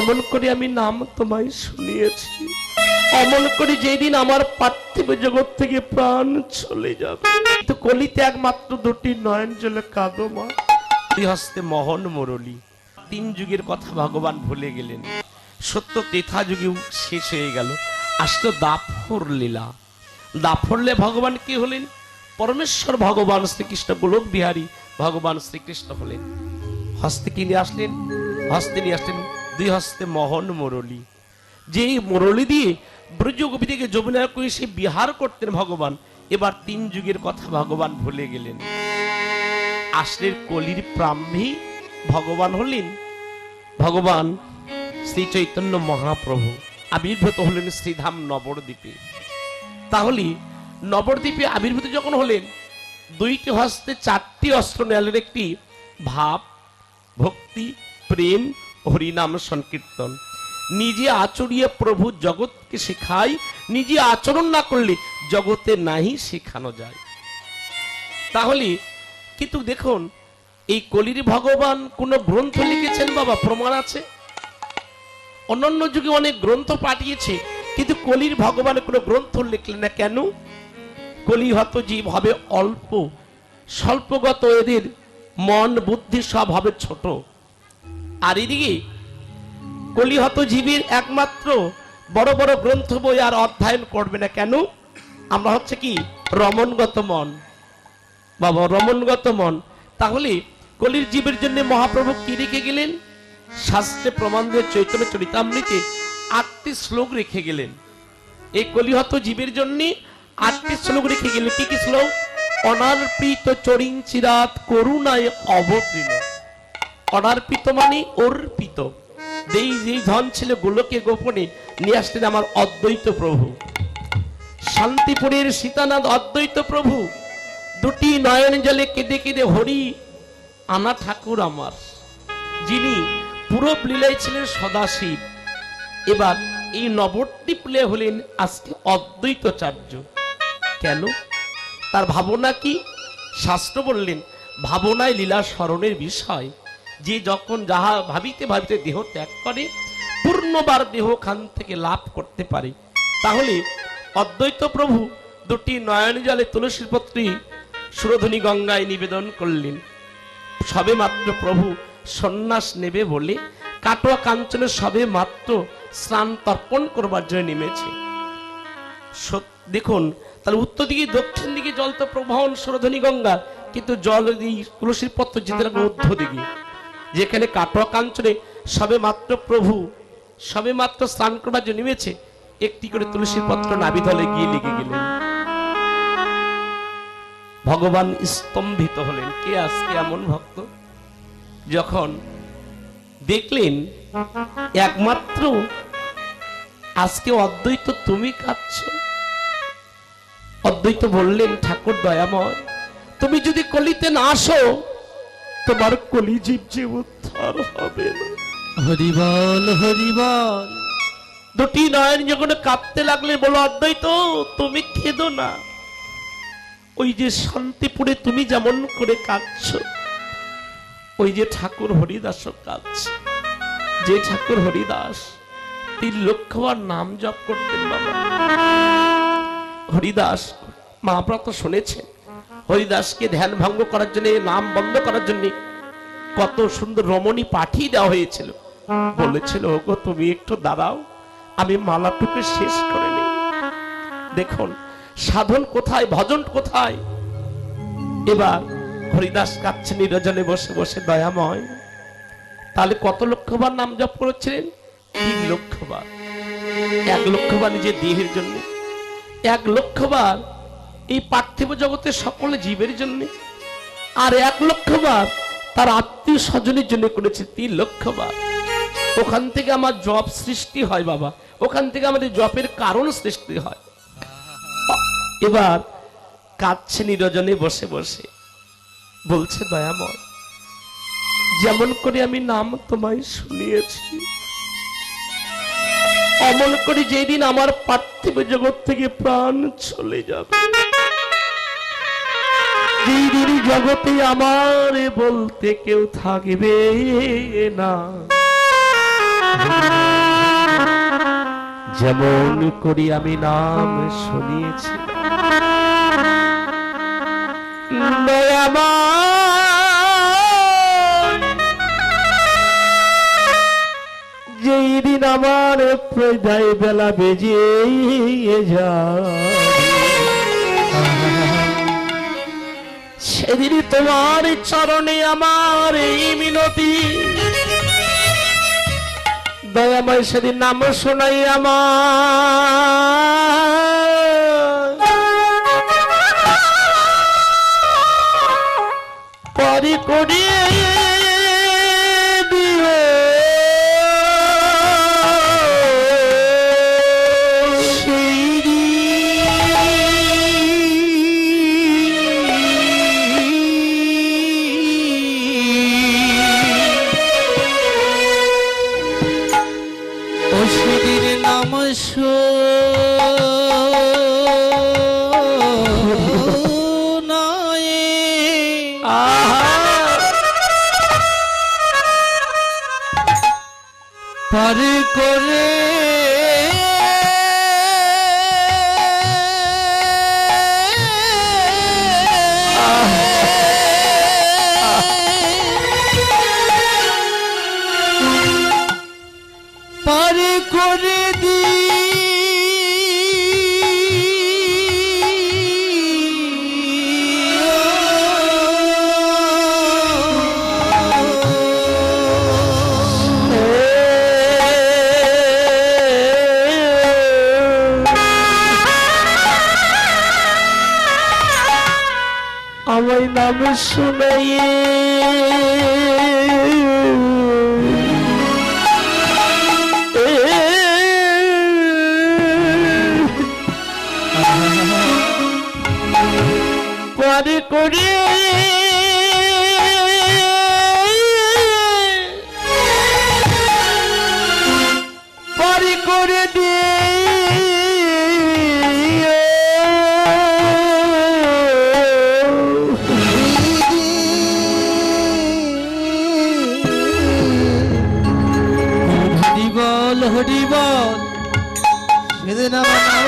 যেমন করে আমি নাম তোমায় শুনিয়েছি, অমন করে যেদিন আমার পার্থিব জগৎ থেকে প্রাণ চলে যাবে, তো কলিতে একমাত্র দুটি নয়ন জলে কাঁদো মা। দুই হস্তে মোহন মুরলী। তিন যুগের কথা ভগবান ভুলে গেলেন। সত্য তেথা যুগে শেষ হয়ে গেল, আসতো দাপর লীলা। দাপরলে ভগবান কি হলেন? পরমেশ্বর ভগবান শ্রীকৃষ্ণ, গোলক বিহারী ভগবান শ্রীকৃষ্ণ হলেন। হস্তে কি নিয়ে আসলেন? হস্তে নিয়ে আসলেন দুই হস্তে মোহন মুরলী। যে মুরলী দিয়ে ব্রজ গোপী থেকে যমুনা করে সে বিহার করতেন ভগবান। এবার তিন যুগের কথা ভগবান ভুলে গেলেন। আসলেন কলির প্রাম্ভী ভগবান হলেন ভগবান শ্রী চৈতন্য মহাপ্রভু। আবির্ভূত হলেন শ্রীধাম নবদ্বীপে। তাহলে নবদ্বীপে আবির্ভূত যখন হলেন, দুইটি হস্তে চারটি অস্ত্র নেলেন। একটি ভাব, ভক্তি, প্রেম, হরিনাম সংকীর্তন। নিজে আচরিয়ে প্রভু জগৎকে শেখায়, নিজে আচরণ না করলে জগতে নাহি শেখানো যায়। তাহলে কিন্তু দেখুন, এই কলির ভগবান কোন গ্রন্থ লিখেছেন বাবা? প্রমাণ আছে। অন্যান্য যুগে অনেক গ্রন্থ পাঠিয়েছে, কিন্তু কলির ভগবান কোন গ্রন্থ লিখলেন না কেন? কলিহত জীব হবে অল্প, স্বল্পগত, এদের মন বুদ্ধি সব হবে ছোট। আর এদিকে কলিহত জীবের একমাত্র বড় বড় গ্রন্থ বই আর অধ্যয়ন করবে না কেন? আমরা হচ্ছে কি রমণগত মন বাবা, রমণগত মন। তাহলে কলির জীবের জন্য মহাপ্রভু কি রেখে গেলেন? শাস্ত্রে প্রমাণ দিয়ে চৈতন্য চরিতামৃতে 8টি শ্লোক রেখে গেলেন। এই কলিহত জীবের জন্য 8টি শ্লোক রেখে গেলেন। কি কি শ্লোক? অনার্পিত চরিং চিরাত করুণায় অবতীর্ণ। অনার্পিত মানে অর্পিত। যেই ধন ছিল গোলকে গোপনে নিয়ে আসলেন আমার অদ্বৈত প্রভু। শান্তিপুরের সীতানাথ অদ্বৈত প্রভু দুটি নয়ন জলে কেঁদে কেঁদে হরি আনা ঠাকুর আমার, যিনি পূরব লীলায় ছিলেন সদাশিব। এবার এই নবদ্বীপ লীলা হলেন আজকে অদ্বৈতাচার্য। কেন? তার ভাবনা কি? শাস্ত্র বললেন ভাবনায় লীলা স্মরণের বিষয়। যে যখন যাহা ভাবিতে ভাবিতে দেহ ত্যাগ করে, পূর্ণবার দেহ খান থেকে লাভ করতে পারে। তাহলে অদ্বৈত প্রভু দুটি নয়ন জলে তুলসীর পত্রী সুরধনী গঙ্গায় নিবেদন করলেন। সবে মাত্র প্রভু সন্ন্যাস নেবে বলে কাটোয়া কাঞ্চনে সবে মাত্র স্নান তর্পণ করবার জন্য নেমেছে। দেখুন, তাহলে উত্তর দিকে দক্ষিণ দিকে জল তো প্রবাহন সুরধনী গঙ্গা, কিন্তু জল তুলসীর পত্র যেতে লাগলো মধ্য দিকে, যেখানে কাটোয়া কাঞ্চনে সবে মাত্র প্রভু সবে মাত্র স্নান করবার জন্য নেমেছে। একটি করে তুলসীর পত্র নাভিধলে গিয়ে লেগে গেলেন। ভগবান স্তম্ভিত হলেন। কে আজকে এমন ভক্ত যখন দেখলেন একমাত্র আজকে অদ্বৈত তুমি কাঁদছ? অদ্বৈত বললেন ঠাকুর দয়াময়, তুমি যদি কলিতে না আসো তোমার কলি জীব যে উদ্ধার হবে না। হরিবল হরিবল। দুটি নয়ন যখন কাঁদতে লাগলে বলো অদ্বৈত তুমি কেঁদো না। ওই যে শান্তিপুরে তুমি যেমন করে কাঁদছ, ওই যে ঠাকুর হরিদাস কাঁদছে। যে ঠাকুর হরিদাস 3 লক্ষবার নাম জপ করতেন বাবা। হরিদাস মহাপ্রত শুনেছেন, হরিদাসকে ধ্যান ভঙ্গ করার জন্য, নাম বন্ধ করার জন্য কত সুন্দর রমণী পাঠিয়ে দেওয়া হয়েছিল। বলেছিল ওগো তুমি একটু দাঁড়াও, আমি মালাটুকু শেষ করে নিই। দেখুন সাধন কোথায়, ভজন কোথায়। এবার হরিদাস কাঁদছে নিরজনে বসে বসে দয়াময়। তাহলে কত লক্ষবার নাম জপ করেছিলেন? 3 লক্ষবার। 1 লক্ষবার নিজের দেহের জন্য, 1 লক্ষবার এই পার্থিব জগতের সকল জীবের জন্য, আর 1 লক্ষবার তার আত্মীয় স্বজনের জন্য করেছে। 3 লক্ষবার। ওখান থেকে আমার জপ সৃষ্টি হয় বাবা, ওখান থেকে আমাদের জপের কারণ সৃষ্টি হয়। এবার কাঁদছে নিরজনে বসে বসে, বলছে দয়াময় যেমন করে আমি নাম তোমায় শুনিয়েছি, অমন করে যেদিন আমার পার্থিব জগৎ থেকে প্রাণ চলে যাবে, যেদিন জগতে আমার বলতে কেউ থাকবে না, যেমন করি আমি নাম শুনিয়েছি দয়াময়, যেই দিন আমার প্রদায় বেলা বেজে যায় সেদিনই তোমার চরণে আমার এই মিনতি দয়াময়, সেদিন নাম শোনাই আমার পরি করিয়ে দিও সেদিন নাম পারে করে পারে করে দি আমায় নাম শুনাইয়ে পরে করে পরে করে হরিবল হরিবল সেদিন আমার নাম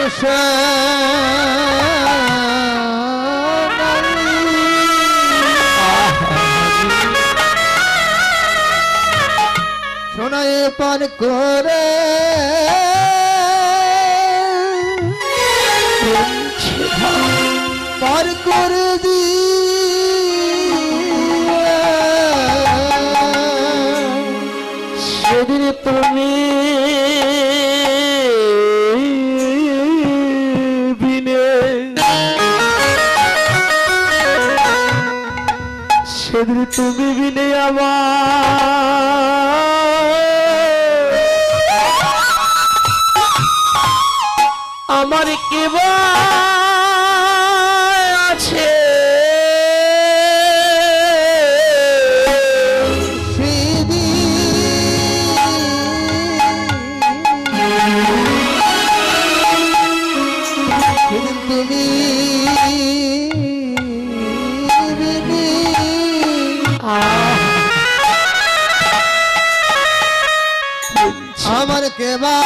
শোনায় পান করে পার করে দি সেদিন তুমি বিনে সেদিন তুমি বিনে আমার কেবা আছে আমার কেবা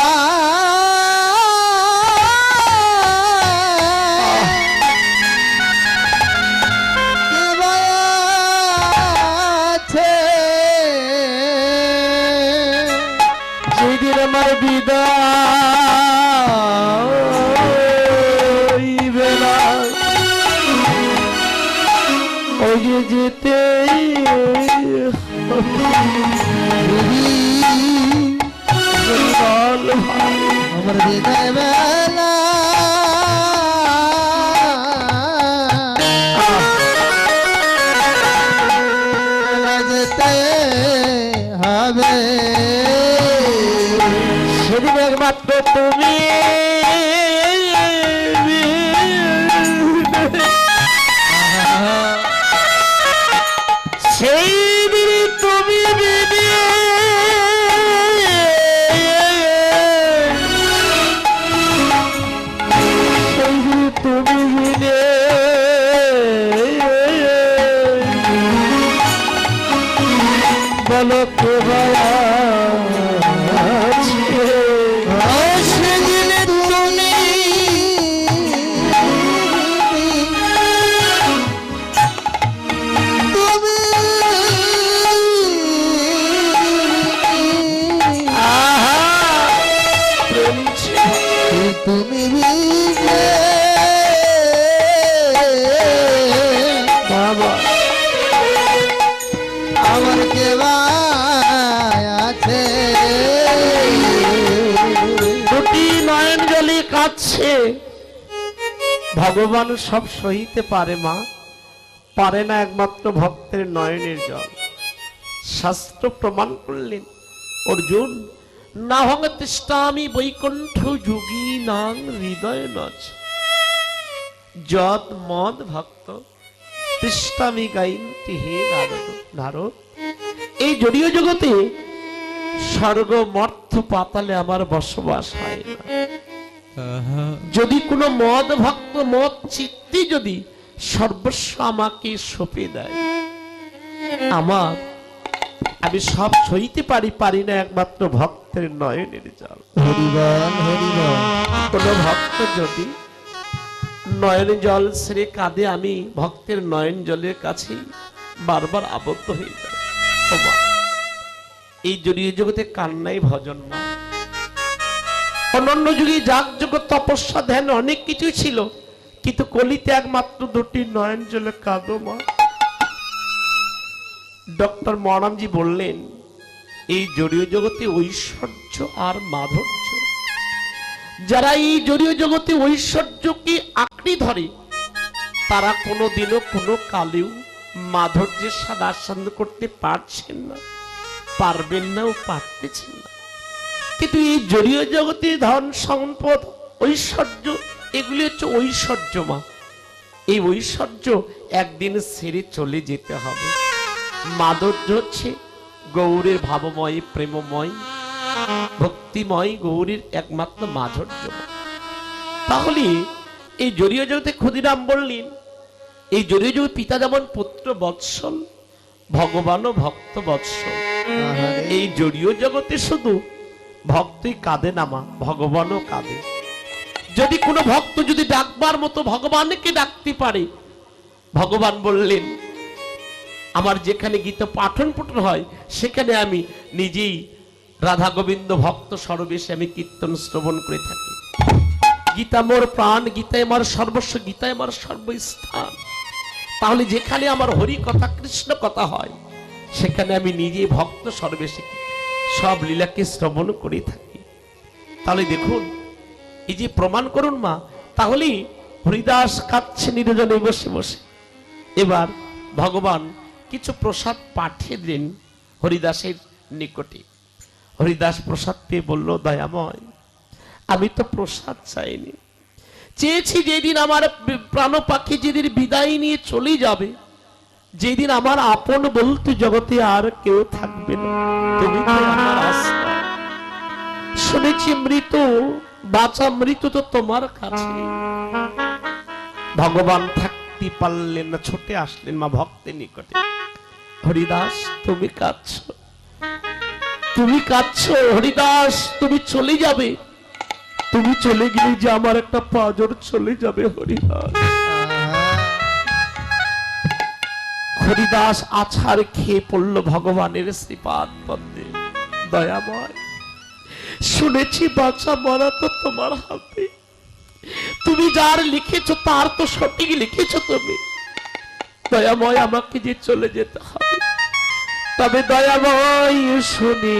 যেদিন আমার বিদায় বেলা ওই যে যেতে আমার বিদায় বেলা যেতে হবে সেদিন একমাত্র তুমি সেই দিন তুমি বলো কে ভায়া আছে কাঁদছে। ভগবান সব সহিতে পারে মা, পারে না একমাত্র ভক্তের নয়নের জল। শাস্ত্র প্রমাণ করলেন অর্জুন, না হং তিষ্ঠামি বৈকুণ্ঠ যোগী নাং হৃদয় নচ যদ মদ ভক্ত তিষ্ঠামি গাইন্তি হে নারদ। নারদ, এই জড়ীয় জগতে স্বর্গ মর্ত্য পাতালে আমার বসবাস হয় না। যদি কোনো মদ ভক্ত মদ চিত্তে যদি সর্বস্ব আমাকে সঁপে দেয়, আমি সব সইতে পারি না একমাত্র ভক্তের নয়নের জল। হরিবল হরিবল। কোন ভক্ত যদি নয়ন জল ছেড়ে কাঁদে, আমি ভক্তের নয়ন জলের কাছে বারবার আবদ্ধ হয়ে যাই। ও মা, এই জড়ীয় জগতে কান্নাই ভজন না। অনন্য যুগে যাগযজ্ঞ তপস্যা ধ্যান অনেক কিছু ছিল, কিন্তু কলিতে একমাত্র দুটি নয়ন জলে কাঁদো মা। ডক্টর মরামজি বললেন, এই জড়ীয় জগতে ঐশ্বর্য আর মাধুর্য, যারা এই জড়ীয় জগতে ঐশ্বর্যকে আঁকড়ে ধরে, তারা কোনোদিনও কোনো কালেও মাধুর্যের স্বাদ আস্বাদন করতে পারছেন না, পারবেন না ও পারতেছেন না। কিন্তু এই জড়ীয় জগতে ধন সম্পদ ঐশ্বর্য, এগুলি হচ্ছে ঐশ্বর্য মা। এই ঐশ্বর্য একদিন ছেড়ে চলে যেতে হবে। মাধুর্য হচ্ছে গৌরের ভাবময়, প্রেমময়, ভক্তিময় গৌরীর একমাত্র মাধুর্য। তাহলে এই জড়ীয় জগতে ক্ষুদিরাম বললেন, এই জড়ীয় জগৎ পিতা যেমন পুত্র বৎসল, ভগবানও ভক্ত বৎসল। এই জড়ীয় জগতে শুধু ভক্তই কাঁদে না মা, ভগবানও কাঁদে। যদি কোনো ভক্ত যদি ডাকবার মতো ভগবানকে ডাকতে পারে, ভগবান বললেন, আমার যেখানে গীতা পাঠন পঠন হয় সেখানে আমি নিজেই রাধা গোবিন্দ ভক্ত সর্বেশে আমি কীর্তন শ্রবণ করে থাকি। গীতা মোর প্রাণ, গীতায় আমার সর্বস্ব, গীতায় আমার সর্বস্থান। তাহলে যেখানে আমার হরি কথা কৃষ্ণ কথা হয়, সেখানে আমি নিজেই ভক্ত সর্বেশে সব লীলাকে শ্রবণ করে থাকি। তাহলে দেখুন, এই যে প্রমাণ করুন মা। তাহলে হরিদাস কাঁদছে নিরজনে বসে বসে। এবার ভগবান কিছু প্রসাদ পাঠিয়ে দিলেন হরিদাসের নিকটে। হরিদাস প্রসাদ পেয়ে বলল, দয়াময়, আমি তো প্রসাদ চাইনি, চেয়েছি যেদিন আমার প্রাণ পাখি যেদিন বিদায় নিয়ে চলে যাবে, যেদিন আমার আপন বলতে জগতে আর কেউ থাকবে না, তুমি তো আমার আস্থা। শুনেছি মৃত বাঁচা মৃত তো তোমার কাছে। ভগবান থাকতে পারলেন না, ছুটে আসলেন মা ভক্তের নিকটে। হরিদাস, তুমি কাঁদছো, তুমি কাঁদছো হরিদাস, তুমি চলে যাবে, তুমি চলে গেলে যে আমার একটা পাঁজর চলে যাবে হরিদাস। হরিদাস আছাড় খেয়ে পড়ল ভগবানের শ্রীপাদ পদ্মে। দয়াময়, শুনেছি বাঁচা মরা তো তোমার হাতে, তুমি যার লিখেছো তার তো সঠিক লিখেছো তুমি। দয়াময়, আমাকে যে চলে যেতে হবে, তবে দয়াময় শুনে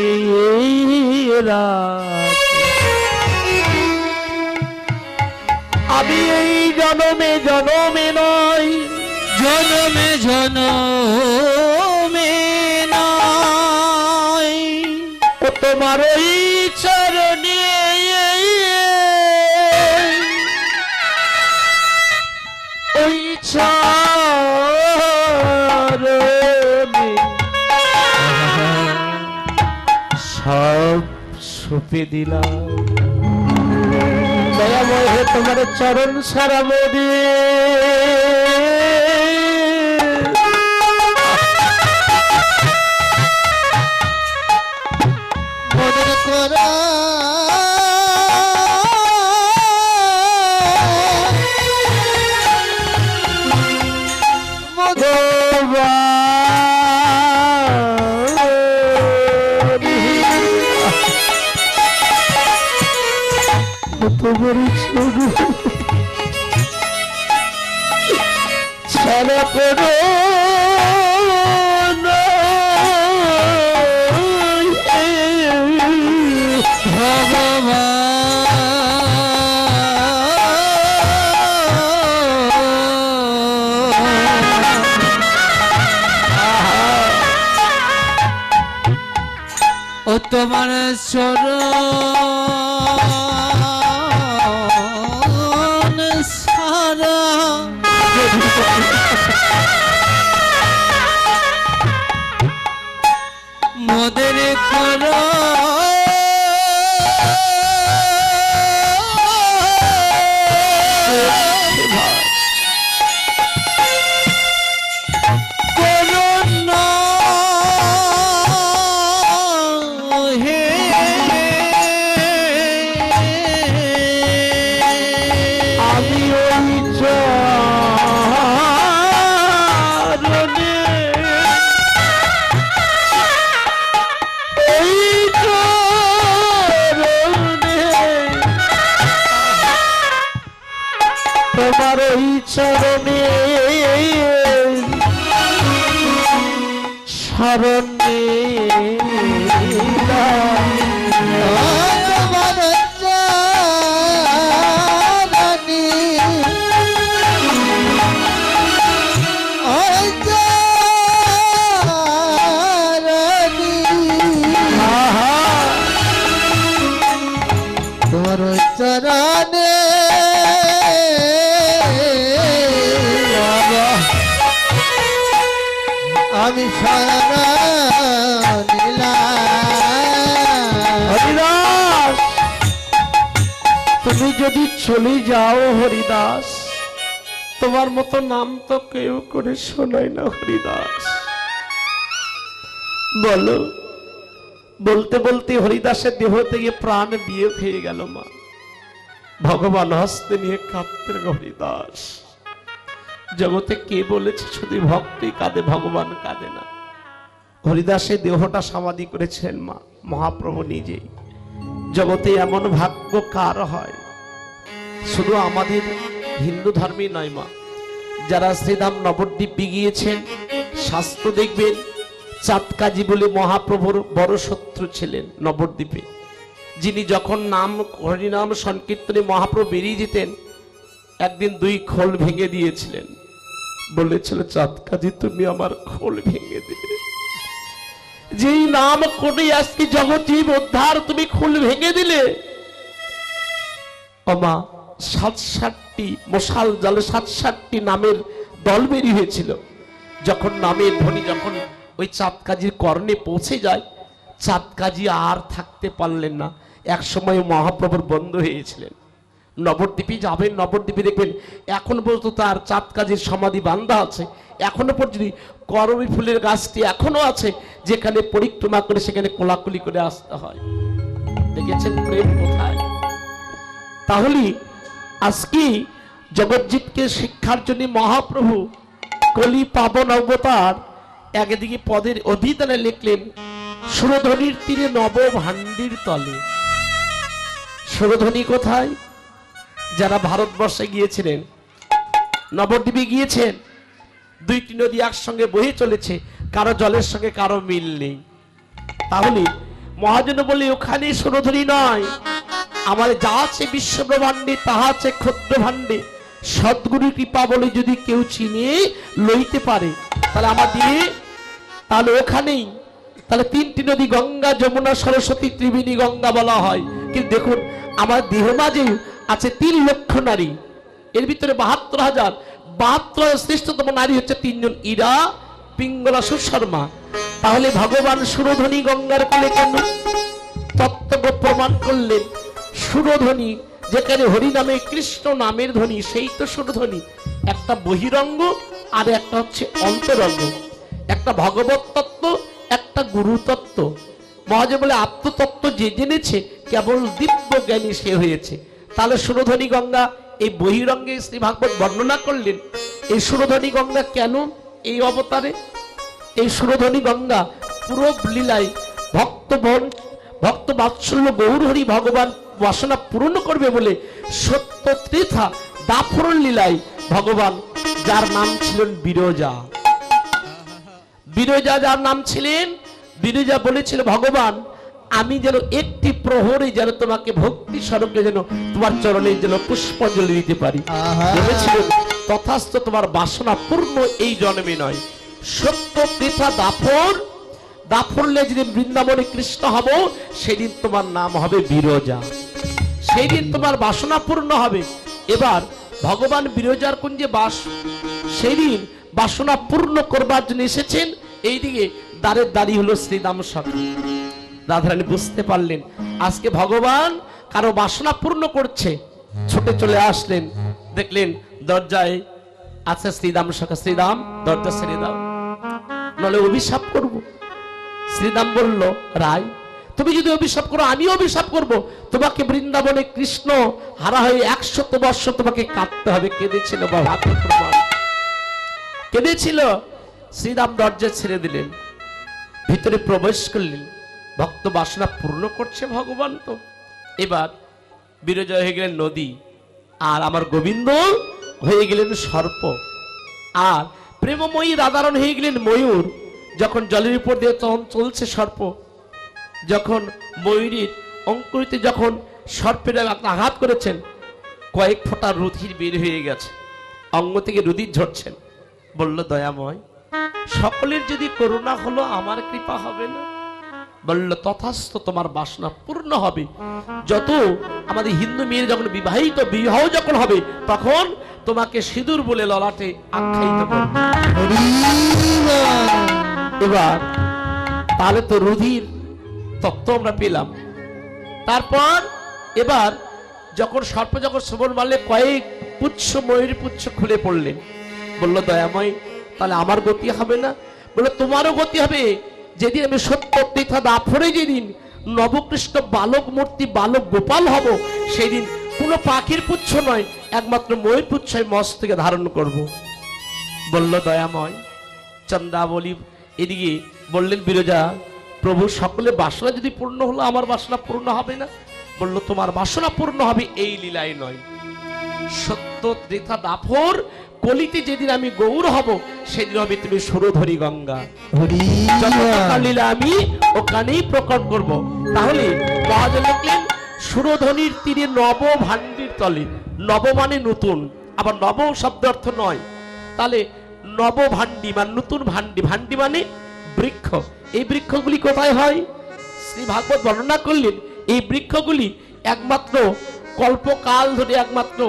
আমি এই জনমে জনমে নয়, জনমে জনমে নয়, ও তোমার ওই চরণে ওই চরণে সব সঁপে দিলাম। দয়াময় হে, তোমার চরণ সারা মোদী মনের করা ছাড়া করো না ভগবান তোমার চরণ সারা মোদের করো করুণা হে আমি ওই চরণে ওই চরণে তোমার ওই চরণে শরণে আমার চরণে ওই চরণে তোমার ওই চরণে আমি শরণ নিলাম। হরিদাস, তুমি যদি চলে যাও হরিদাস, তোমার মতো নাম তো কেউ করে শোনায় না হরিদাস। বলো, বলতে বলতে হরিদাসের দেহ থেকে প্রাণ বিয়োগ হয়ে গেল মা। ভগবান হস্তে নিয়ে কাঁদতেন হরিদাস। জগতে কে বলেছে শুধু ভক্তই কাঁদে, ভগবান কাঁদে না। হরিদাসের দেহটা সমাধি করেছেন মা মহাপ্রভু নিজেই। জগতে এমন ভাগ্য কার হয়? শুধু আমাদের হিন্দু ধর্মে নয় মা, যারা শ্রীধাম নবদ্বীপে গিয়েছেন শাস্ত্র দেখবেন চাঁদকাজি বলে মহাপ্রভুর বড় শত্রু ছিলেন নবদ্বীপে, যিনি যখন নাম হরিনাম সংকীর্তনে মহাপ্রভু বেরিয়ে যেতেন একদিন 2 খোল ভেঙে দিয়েছিলেন। বলেছিল, চাঁদকাজি তুমি আমার খোল ভেঙে দিলে, যেই নাম করে আজকে জগৎজীব উদ্ধার, তুমি খোল ভেঙে দিলে। মা 67টি মশাল জালে 67টি নামের দল বেরিয়ে হয়েছিল। যখন নামের ধ্বনি যখন ওই চাঁদকাজির কর্ণে পৌঁছে যায়, চাঁদকাজি আর থাকতে পারলেন না। এক সময় মহাপ্রভুর বন্ধ হয়েছিলেন। নবদ্বীপে যাবেন, নবদ্বীপে দেখবেন এখন পর্যন্ত তার চাঁদকাজির সমাধি বান্ধা আছে। এখনো পর্যন্ত করবী ফুলের গাছটি এখনো আছে, যেখানে পরিক্রমা করে সেখানে কোলাকুলি করে আসতে হয়। দেখেছেন প্রেম কোথায়? তাহলে আজকে জগৎজিৎকে শিক্ষার জন্য মহাপ্রভু কলি পাবন অবতার একদিকে পদের অভিধানে লিখলেন, সুরধ্বনির তীরে নব ভান্ডির তলে। সুরধ্বনি কোথায়? যারা ভারতবর্ষে গিয়েছিলেন, নবদ্বীপে গিয়েছেন, 2টি নদী একসঙ্গে বয়ে চলেছে, কারো জলের সঙ্গে কারো মিল নেই। তাহলে মহাজন বলে ওখানে সুরধ্বনি নয়, আমার যা আছে বিশ্বব্রহ্মাণ্ডে তাহা আছে ক্ষুদ্র ভাণ্ডে। সদ্গুরু কৃপা বলে যদি কেউ চিনে লইতে পারে, তাহলে আমাদের তাহলে ওখানেই তাহলে 3টি নদী গঙ্গা যমুনা সরস্বতী ত্রিবেণী গঙ্গা বলা হয়। কিন্তু দেখুন আমার দেহ মাঝে আছে 3 লক্ষ নারী, এর ভিতরে 72,000 শ্রেষ্ঠতম নারী হচ্ছে 3 জন, ইরা, পিঙ্গলা, সুশর্মা। তাহলে ভগবান সুরধ্বনি গঙ্গার কোলে কেন? তত্ত্ব প্রমাণ করলেন সুরধ্বনি যেখানে হরি নামে কৃষ্ণ নামের ধ্বনি, সেই তো সুরধ্বনি। একটা বহিরঙ্গ আর একটা হচ্ছে অন্তরঙ্গ, একটা ভগবত তত্ত্ব, একটা গুরু তত্ত্ব। মহাজন বলে আত্মতত্ত্ব যে জেনেছে কেবল দিব্য জ্ঞানী সে হয়েছে। তাহলে সুরধ্বনি গঙ্গা এই বহিরঙ্গে শ্রী ভাগবত বর্ণনা করলেন। এই সুরধ্বনি গঙ্গা কেন এই অবতারে? এই সুরধ্বনি গঙ্গা পুরো লীলায় ভক্ত বাৎসল্য গৌরহরি ভগবান বাসনা পূরণ করবে বলে সত্য ত্রিথা দাফরণ লীলায় ভগবান, যার নাম ছিলেন বিরজা, বিরজা যার নাম ছিলেন বিরজা, বলেছিল ভগবান আমি যেন একটি প্রহরে যেন তোমাকে ভক্তি স্বরূপে যেন তোমার চরণে যেন পুষ্পাঞ্জলি দিতে পারি। বলেছিলেন তথাস্থ, তোমার বাসনা পূর্ণ এই জন্মে নয়। সত্য পৃথা দাফর দাফরলে যেদিন বৃন্দাবনে কৃষ্ণ হব, সেদিন তোমার নাম হবে বিরজা, সেই দিন তোমার বাসনা পূর্ণ হবে। এবার ভগবান বিরজার কুঞ্জে বাস, সেই দিন বাসনা পূর্ণ করবার জন্য এসেছেন। এইদিকে দ্বারের দাঁড়ি হলো শ্রীদাম সখা। রাধারানী বুঝতে পারলেন আজকে ভগবান কারো বাসনা পূর্ণ করছে, ছুটে চলে আসলেন, দেখলেন দরজায় আছে শ্রীদাম সখা। শ্রীদাম, দরজা ছেড়ে দাও, নলে অভিশাপ করব। শ্রীদাম বলল, রায় তুমি যদি অভিশাপ করো আমিও অভিশাপ করব। তোমাকে বৃন্দাবনে কৃষ্ণ হারা হয়ে 100 বর্ষ তোমাকে কাঁদতে হবে। কেঁদেছিল বাবা, কেঁদেছিল। শ্রীরাম দরজা ছেড়ে দিলেন, ভিতরে প্রবেশ করলেন। ভক্ত বাসনা পূর্ণ করছে ভগবান তো। এবার বিরজয় হয়ে গেলেন নদী, আর আমার গোবিন্দ হয়ে গেলেন সর্প, আর প্রেমময়ী রাধারণ হয়ে গেলেন ময়ূর। যখন জলের উপর দিয়ে তখন চলছে সর্প, যখন ময়ূরীর অঙ্কুরিতে যখন সর্পের আঘাত করেছেন, কয়েক ফোঁটা রুধির বের হয়ে গেছে, অঙ্গ থেকে রুধির ঝরছেন। বলল, দয়াময় সকলের যদি করুণা হলো, আমার কৃপা হবে না? বলল, তথাস্তু, তোমার বাসনা পূর্ণ হবে। যত আমাদের হিন্দু মেয়ের যখন বিবাহিত, বিবাহ যখন হবে, তখন তোমাকে সিঁদুর বলে ললাটে আখ্যায়িত করবে। এবার তাহলে তো রুধির তত্ত্ব আমরা পেলাম। তারপর এবার যখন সর্প যখন শ্রবণ মারলে, কয়েক পুচ্ছ ময়ূর পুচ্ছ খুলে পড়লেন। বলল, দয়াময় তাহলে আমার গতি হবে না? বলল, তোমারও গতি হবে। যেদিন আমি সত্য তীর্থ দাফরে যেদিন নবকৃষ্ণ বালক মূর্তি বালক গোপাল হব, সেই দিন কোনো পাখির পুচ্ছ নয়, একমাত্র ময়ূর পুচ্ছ মস্তকে ধারণ করব। বলল, দয়াময় চন্দ্রাবলী। এদিকে বললেন বিরজা, প্রভু সকলে বাসনা যদি পূর্ণ হলো, আমার বাসনা পূর্ণ হবে না? বলল, তোমার বাসনা পূর্ণ হবে এই লীলায় নয়, সত্য ত্রেতা দাফর কলিতে যেদিন আমি গৌর হব, সেদিন হবে তুমি সুরধরি গঙ্গা। লীলা আমি ওখানেই প্রকট করব। তাহলে মহাজন লিখলেন, সুরধনির তীরে নব ভান্ডির তলে। নব মানে নতুন, আবার নব শব্দ অর্থ নয়। তাহলে নব ভান্ডি মানে নতুন ভান্ডি, ভান্ডি মানে বৃক্ষ। এই বৃক্ষগুলি কোথায় হয়? শ্রী ভাগবত বর্ণনা করলেন, এই বৃক্ষগুলি একমাত্র কল্পকাল ধরে একমাত্র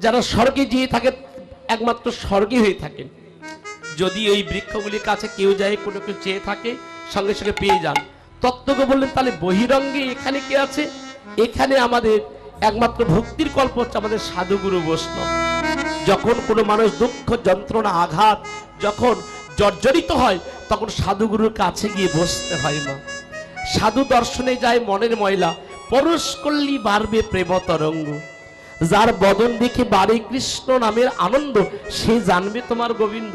যারা স্বর্গে যেয়ে থাকে, একমাত্র স্বর্গে হয়ে থাকেন। যদি ওই বৃক্ষগুলির কাছে কেউ যায়, কোনো কেউ চেয়ে থাকে, সঙ্গে সঙ্গে পেয়ে যান। তত্ত্বকে বললেন, তাহলে বহিরঙ্গে এখানে কে আছে? এখানে আমাদের একমাত্র ভক্তির কল্প হচ্ছে আমাদের সাধুগুরু বৈষ্ণব। যখন কোনো মানুষ দুঃখ যন্ত্রণা আঘাত যখন জর্জরিত হয়, তখন সাধুগুরুর কাছে গিয়ে বসতে হয় মা। সাধু দর্শনে যায় মনের ময়লা, পরশ করলি বাড়বে প্রেম তরঙ্গ। যার বদন দেখে বাড়ে কৃষ্ণ নামের আনন্দ, সে জানবে তোমার গোবিন্দ।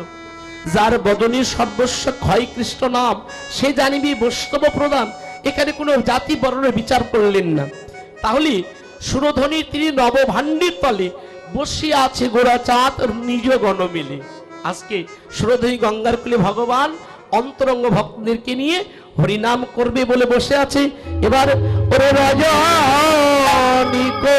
যার বদনের সর্বস্ব ক্ষয় কৃষ্ণ নাম, সে জানিবি বৈষ্ণব প্রদান। এখানে কোনো জাতি বর্ণের বিচার করলেন না। তাহলে সুরধনির তিনি নবভান্ডির তলে বসিয়া আছে গোরাচাঁদ নিজ গণ মিলে। আজকে সুরধনী গঙ্গার কুলে ভগবান অন্তরঙ্গ ভক্তদেরকে নিয়ে হরিনাম করবে বলে বসে আছে। এবার ওরে রজনীকো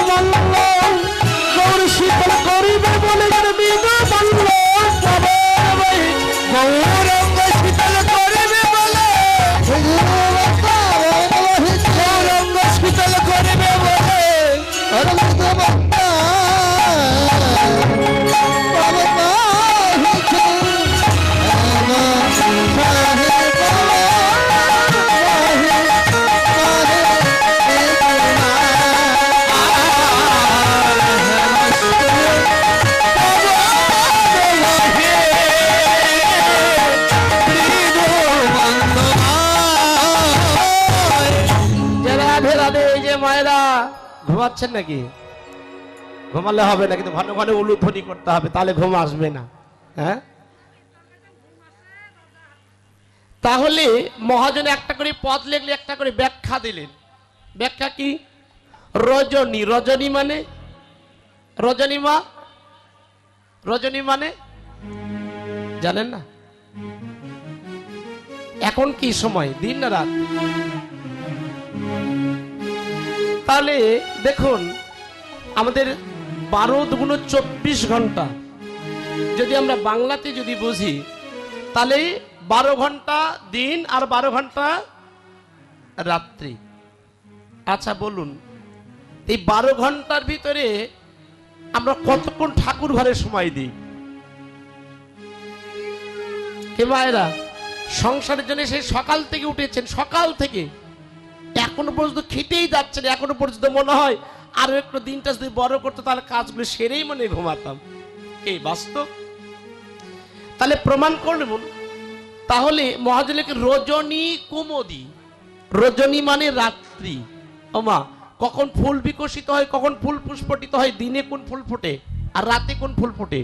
মল্ল গৌর শীতল করিবে বলে যেন মৃদু মল্ল গৌরঙ্গ শীতল করিবে বলে গৌরঙ্গ শীতল করিবে বলে মায়েরা ঘুমাচ্ছেন নাকি? ঘুমালে হবে না, কিন্তু ঘন ঘন উলুধ্বনি করতে হবে, তাহলে ঘুম আসবে না। হ্যাঁ, তাহলে মহাজন একটা করে পদ লিখলে একটা করে ব্যাখ্যা দিলেন। ব্যাখ্যা কি? রজনী। রজনী মানে রজনী মা, রজনী মানে জানেন না? এখন কি সময়, দিন না রাত? তাহলে দেখুন, আমাদের 12 দুগুণ 24 ঘন্টা যদি আমরা বাংলাতে যদি বুঝি, তাহলে 12 ঘন্টা দিন আর 12 ঘন্টা রাত্রি। আচ্ছা বলুন, এই 12 ঘন্টার ভিতরে আমরা কতক্ষণ ঠাকুর ঘরে সময় দিই? কে মায়েরা সংসারের জন্য সেই সকাল থেকে উঠেছেন, সকাল থেকে এখনো পর্যন্ত খেতেই যাচ্ছেন, এখনো পর্যন্ত মনে হয় আরো একটু দিনটা যদি বড় করতো তাহলে কাজগুলো সেরেই মনে ঘুমাতাম। এই বাস্তব। তাহলে প্রমাণ করলেন। তাহলে মহাজনকে রজনী কুমুদি, রজনী মানে রাত্রি। ওমা, কখন ফুল বিকশিত হয়, কখন ফুল পুষ্পটিত হয়, দিনে কোন ফুল ফোটে আর রাতে কোন ফুল ফোটে,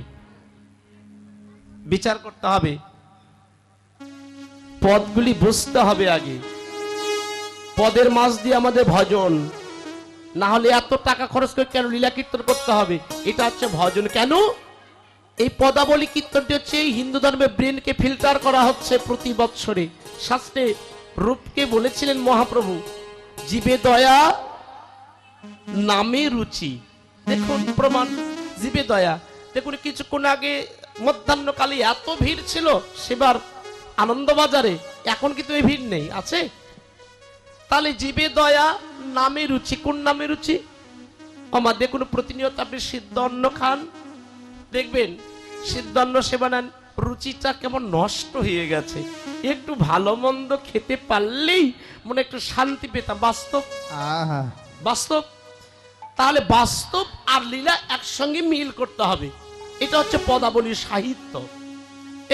বিচার করতে হবে। পদগুলি বুঝতে হবে আগে। পদের মাঝ দিয়ে আমাদের ভজন, না হলে এত টাকা খরচ করে কেন লীলা কীর্তন করতে হবে? এটা হচ্ছে ভজন। কেন? এই পদাবলী কীর্তনটি হচ্ছে হিন্দু ধর্মের ব্রেনকে ফিল্টার করা হচ্ছে প্রতি বৎসরে। শাস্ত্রে রূপকে বলেছিলেন মহাপ্রভু, জীবে দয়া নামে রুচি। দেখুন প্রমাণ, জীবে দয়া। দেখুন কিছুক্ষণ আগে মধ্যাহ্নকালে এত ভিড় ছিল সেবার আনন্দবাজারে, এখন কিন্তু এই ভিড় নেই, আছে? তাহলে জীবে দয়া নামে রুচি। কোন নামে রুচি? আমার দেখুন, প্রতিনিয়ত আপনি সিদ্ধ অন্ন খান, দেখবেন সিদ্ধ অন্ন সেবা নেন, রুচিটা কেমন নষ্ট হয়ে গেছে। একটু ভালো মন্দ খেতে পারলেই মনে একটু শান্তি পেতাম। বাস্তব, বাস্তব। তাহলে বাস্তব আর লীলা একসঙ্গে মিল করতে হবে। এটা হচ্ছে পদাবলীর সাহিত্য।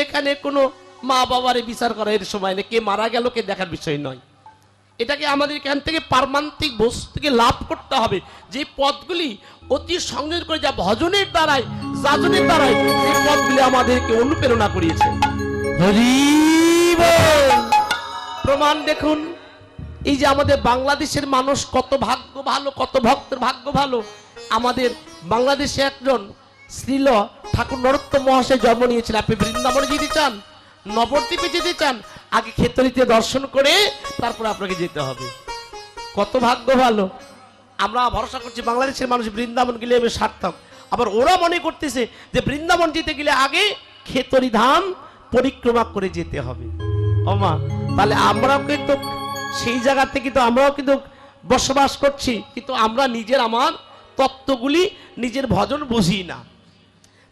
এখানে কোনো মা বাবারে বিচার করা এর সময় নেই, কে মারা গেল কে দেখার বিষয় নয়। এটাকে আমাদের এখান থেকে পারমান্তিক বস্তু থেকে লাভ করতে হবে। যে পদগুলি অতি সংযোগ করে যা ভজনের দ্বারাই, যাজনের দ্বারাই এই পদগুলি আমাদেরকে অনুপ্রেরণা করিয়েছে। প্রমাণ দেখুন, এই যে আমাদের বাংলাদেশের মানুষ কত ভাগ্য ভালো, কত ভক্তের ভাগ্য ভালো। আমাদের বাংলাদেশে একজন শ্রীল ঠাকুর নরোত্তম মহাশয় জন্ম নিয়েছিলেন। আপনি বৃন্দাবনে যেতে চান, নবদ্বীপে যেতে চান, আগে ক্ষেত্রীতে দর্শন করে তারপর আপনাকে যেতে হবে। কত ভাগ্য ভালো। আমরা ভরসা করছি বাংলাদেশের মানুষ বৃন্দাবন গেলে আমি সার্থক। আবার ওরা মনে করতেছে যে বৃন্দাবন যেতে গেলে আগে ক্ষেতরি ধাম পরিক্রমা করে যেতে হবে। ওমা, তাহলে আমরাও কিন্তু সেই জায়গা থেকে তো আমরাও কিন্তু বসবাস করছি, কিন্তু আমরা নিজের আমার তত্ত্বগুলি নিজের ভজন বুঝি না।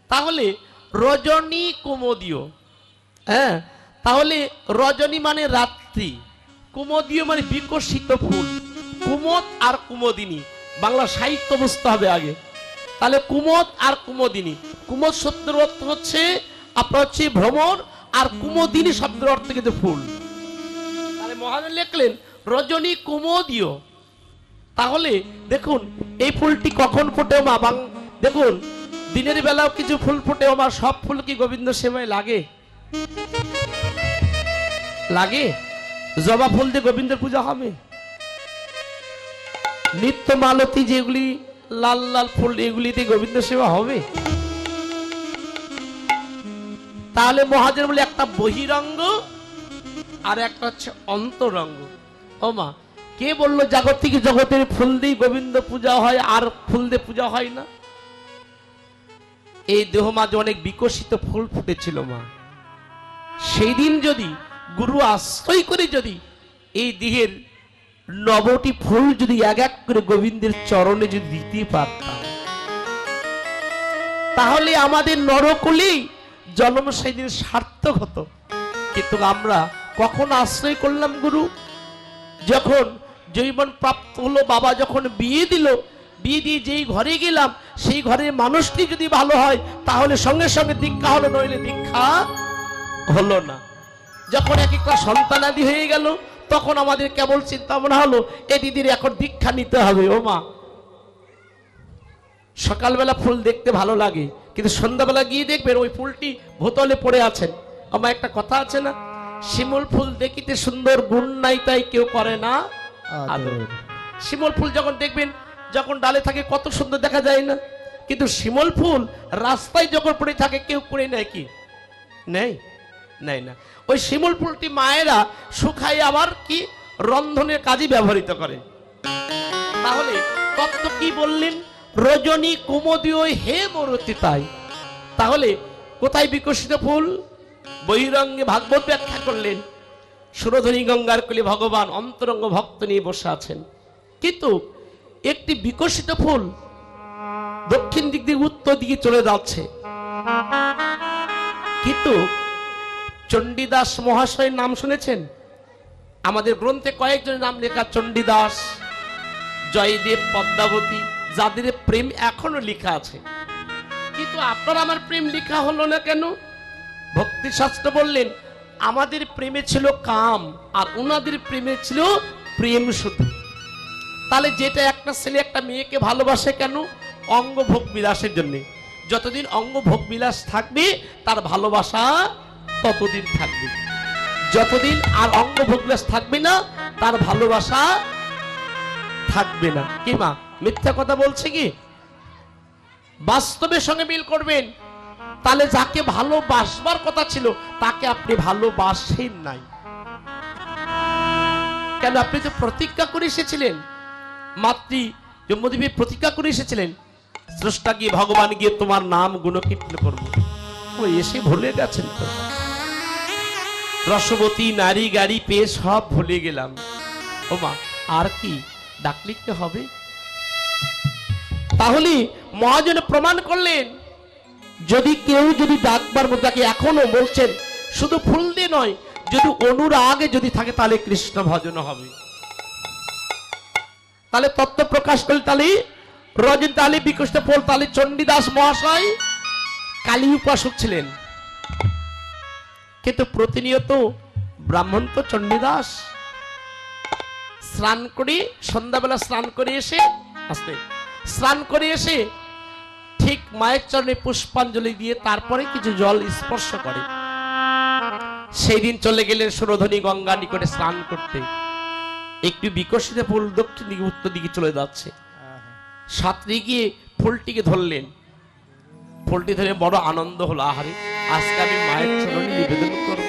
তাহলে রজনী কুমোদীয়, হ্যাঁ, তাহলে রজনী মানে রাত্রি, কুমোদীয় মানে বিকশিত ফুল। কুমোদ আর কুমোদিনী বাংলা সাহিত্য বুঝতে হবে আগে। তাহলে কুমোদ আর কুমোদিনী, কুমোদ শব্দের অর্থ হচ্ছে আপনার হচ্ছে ভ্রমর, আর কুমোদিনী শব্দের অর্থ কিন্তু ফুল। তাহলে মহাজন লিখলেন রজনী কুমোদীয়। তাহলে দেখুন এই ফুলটি কখন ফোটে মা? দেখুন দিনের বেলাও কিছু ফুল ফোটে মা। সব ফুল কি গোবিন্দ সেবায় লাগে? লাগে? জবা ফুল দিয়ে গোবিন্দের পূজা হবে? নিত্য মালতী যেগুলি লাল লাল ফুল, এগুলি দিয়ে গোবিন্দ সেবা হবে? তাহলে মহাজন বলে একটা বহিরঙ্গ আর একটা হচ্ছে অন্তরঙ্গ। ও মা, কে বললো জাগতিক জগতের ফুল দিয়ে গোবিন্দ পূজা হয় আর ফুল দিয়ে পূজা হয় না? এই দেহ মাঝে অনেক বিকশিত ফুল ফুটেছিল মা। সেই দিন যদি গুরু আশ্রয় করে যদি এই দেহের 9টি ফুল যদি এক এক করে গোবিন্দের চরণে যদি দিতে পারতাম, তাহলে আমাদের নরকুলেই জন্ম সেদিন সার্থক হতো। কিন্তু আমরা কখন আশ্রয় করলাম গুরু? যখন যৌবন প্রাপ্ত হলো, বাবা যখন বিয়ে দিল, বিয়ে দিয়ে যেই ঘরে গেলাম, সেই ঘরের মানুষটি যদি ভালো হয় তাহলে সঙ্গে সঙ্গে দীক্ষা হলো, নইলে দীক্ষা হলো না। যখন এক একটা সন্তানাদি হয়ে গেল, তখন আমাদের কেবল চিন্তা ভাবনা হলো এ দিদির এখন দীক্ষা নিতে হবে। ও মা, সকালবেলা ফুল দেখতে ভালো লাগে, কিন্তু সন্ধ্যাবেলা গিয়ে দেখবেন ওই ফুলটি বোতলে পড়ে আছেন। আমার একটা কথা আছে না, শিমুল ফুল দেখিতে সুন্দর, গুণ নাই তাই কেউ করে না আদর। শিমুল ফুল যখন দেখবেন, যখন ডালে থাকে কত সুন্দর দেখা যায় না, কিন্তু শিমুল ফুল রাস্তায় যখন পড়ে থাকে কেউ করে নেয় কি? নেই, নেই না। ওই শিমুল ফুলটি মায়েরা শুকায় আবার কি রন্ধনের কাজে ব্যবহৃত করে। তাহলে তত্ত্ব কি বললেন? রজনী কুমুদীয় হে মরতি তাই। তাহলে কোথায় বিকশিত ফুল? বহিরঙ্গে ভাগবত ব্যাখ্যা করলেন, সুরধনী গঙ্গার কোলে ভগবান অন্তরঙ্গ ভক্ত নিয়ে বসে আছেন। কিন্তু একটি বিকশিত ফুল দক্ষিণ দিক দিয়ে উত্তর দিকে চলে যাচ্ছে। কিন্তু চণ্ডীদাস মহাশয়ের নাম শুনেছেন? আমাদের গ্রন্থে কয়েকজনের নাম লেখা, চণ্ডীদাস, জয়দেব, পদ্মাবতী, যাদের প্রেম এখনো লেখা আছে। কিন্তু আপনার আমার প্রেম লেখা হলো না কেন? ভক্তি শাস্ত্র বললেন আমাদের প্রেমে ছিল কাম, আর ওনাদের প্রেমে ছিল প্রেম শুধু। তাহলে যেটা একটা ছেলে একটা মেয়েকে ভালোবাসে কেন? অঙ্গ ভোগ বিলাসের জন্য। যতদিন অঙ্গ ভোগ বিলাস থাকবে তার ভালোবাসা ততদিন থাকবে। যতদিন আর অঙ্গ ভোগ বিলাস থাকবে না তার ভালোবাসা থাকবে না। কি মা মিথ্যা কথা বলছে কি? বাস্তবের সঙ্গে মিল করবেন। তাহলে যাকে ভালোবাসবার কথা ছিল তাকে আপনি ভালোবাসেন নাই কেন? আপনি তো প্রতিজ্ঞা করে এসেছিলেন, মাতৃ জন্মদেবী প্রতিজ্ঞা করে এসেছিলেন, স্রষ্টা গিয়ে ভগবান গিয়ে তোমার নাম গুণকীর্তন করবো। ও এসে ভুলে গেছেন তো। রসবতী নারী গাড়ি পেয়ে সব ভুলে গেলাম। ও মা, আর কি ডাক লিখতে হবে? তাহলে মহাজন প্রমাণ করলেন, যদি কেউ যদি ডাকবার মধ্যে এখনো বলছেন, শুধু ফুল দিয়ে নয়, যদি অনুরাগে যদি থাকে তাহলে কৃষ্ণ ভজন হবে। তাহলে তত্ত্ব প্রকাশ করলে তাহলে রজন, তাহলে বিকশিত ফল, তাহলে চণ্ডীদাস মহাশয় কালী উপাসক ছিলেন। কিন্তু প্রতিনিয়ত ব্রাহ্মণ তো চণ্ডীদাস স্নান করে, সন্ধ্যাবেলা স্নান করে এসে আসবে, স্নান করে এসে ঠিক মায়ের চরণে পুষ্পাঞ্জলি দিয়ে তারপরে কিছু জল স্পর্শ করে। সেই দিন চলে গেলেন সুরধনী গঙ্গা নিকটে স্নান করতে। একটু বিকশিত ফুল দক্ষিণ দিকে উত্তর দিকে চলে যাচ্ছে। সাঁতরে গিয়ে ফুলটিকে ধরলেন। ফুলটি ধরে বড় আনন্দ হলো, আহারে আজকে আমি মায়ের চরণে নিবেদন করব।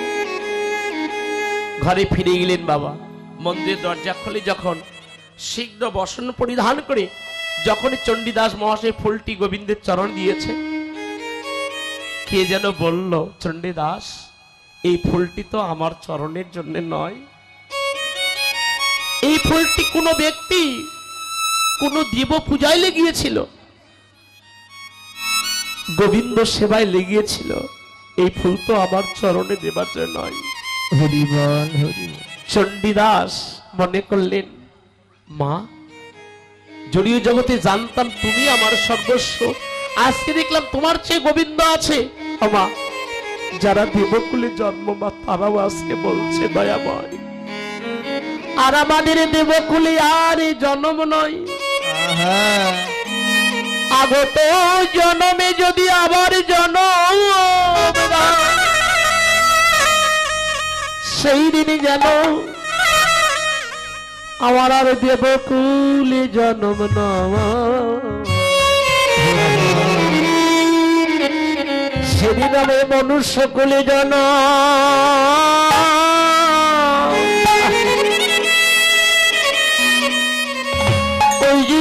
ঘরে ফিরে গেলেন বাবা। মন্দিরের দরজা খুলে যখন শীঘ্র বসন পরিধান করে যখন চণ্ডীদাস মহাশয় ফুলটি গোবিন্দের চরণ দিয়েছে, কে যেন বলল, চণ্ডীদাস এই ফুলটি তো আমার চরণের জন্য নয়, এই ফুলটি কোনো ব্যক্তি কোন দেব পূজায় লেগিয়েছিল, গোবিন্দ সেবায় লেগিয়েছিল, এই ফুল তো আমার চরণে দেবার জন্য নয়। হরি বল, হরি বল। চণ্ডীদাস মনে করলেন, মা জড়ীয় জগতে জানতাম তুমি আমার সর্বস্ব, আজকে দেখলাম তোমার চেয়ে গোবিন্দ আছে। মা যারা দেবকুলে জন্ম মা তারাও আজকে বলছে দয়াময়, আর আমাদের দেবকুলে আর জন্ম নয়, আগত জন্মে যদি আবার জন্ম সেই দিনই যেন আমার আর দেবকুলে জন্ম সেদিন আমি মনুষ্য কুলে জন্ম।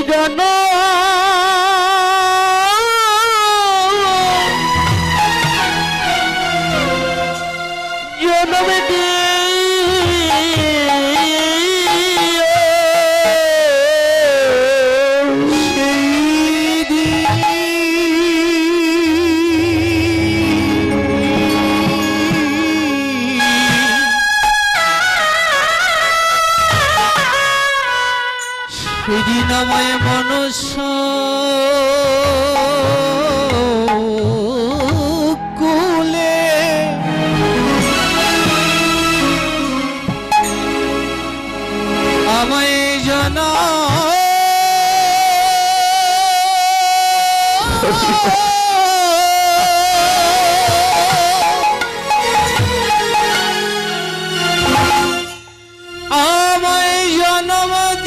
জানো জনমে সেদিন আমায় মনুষ্য কুলে আমায় জানা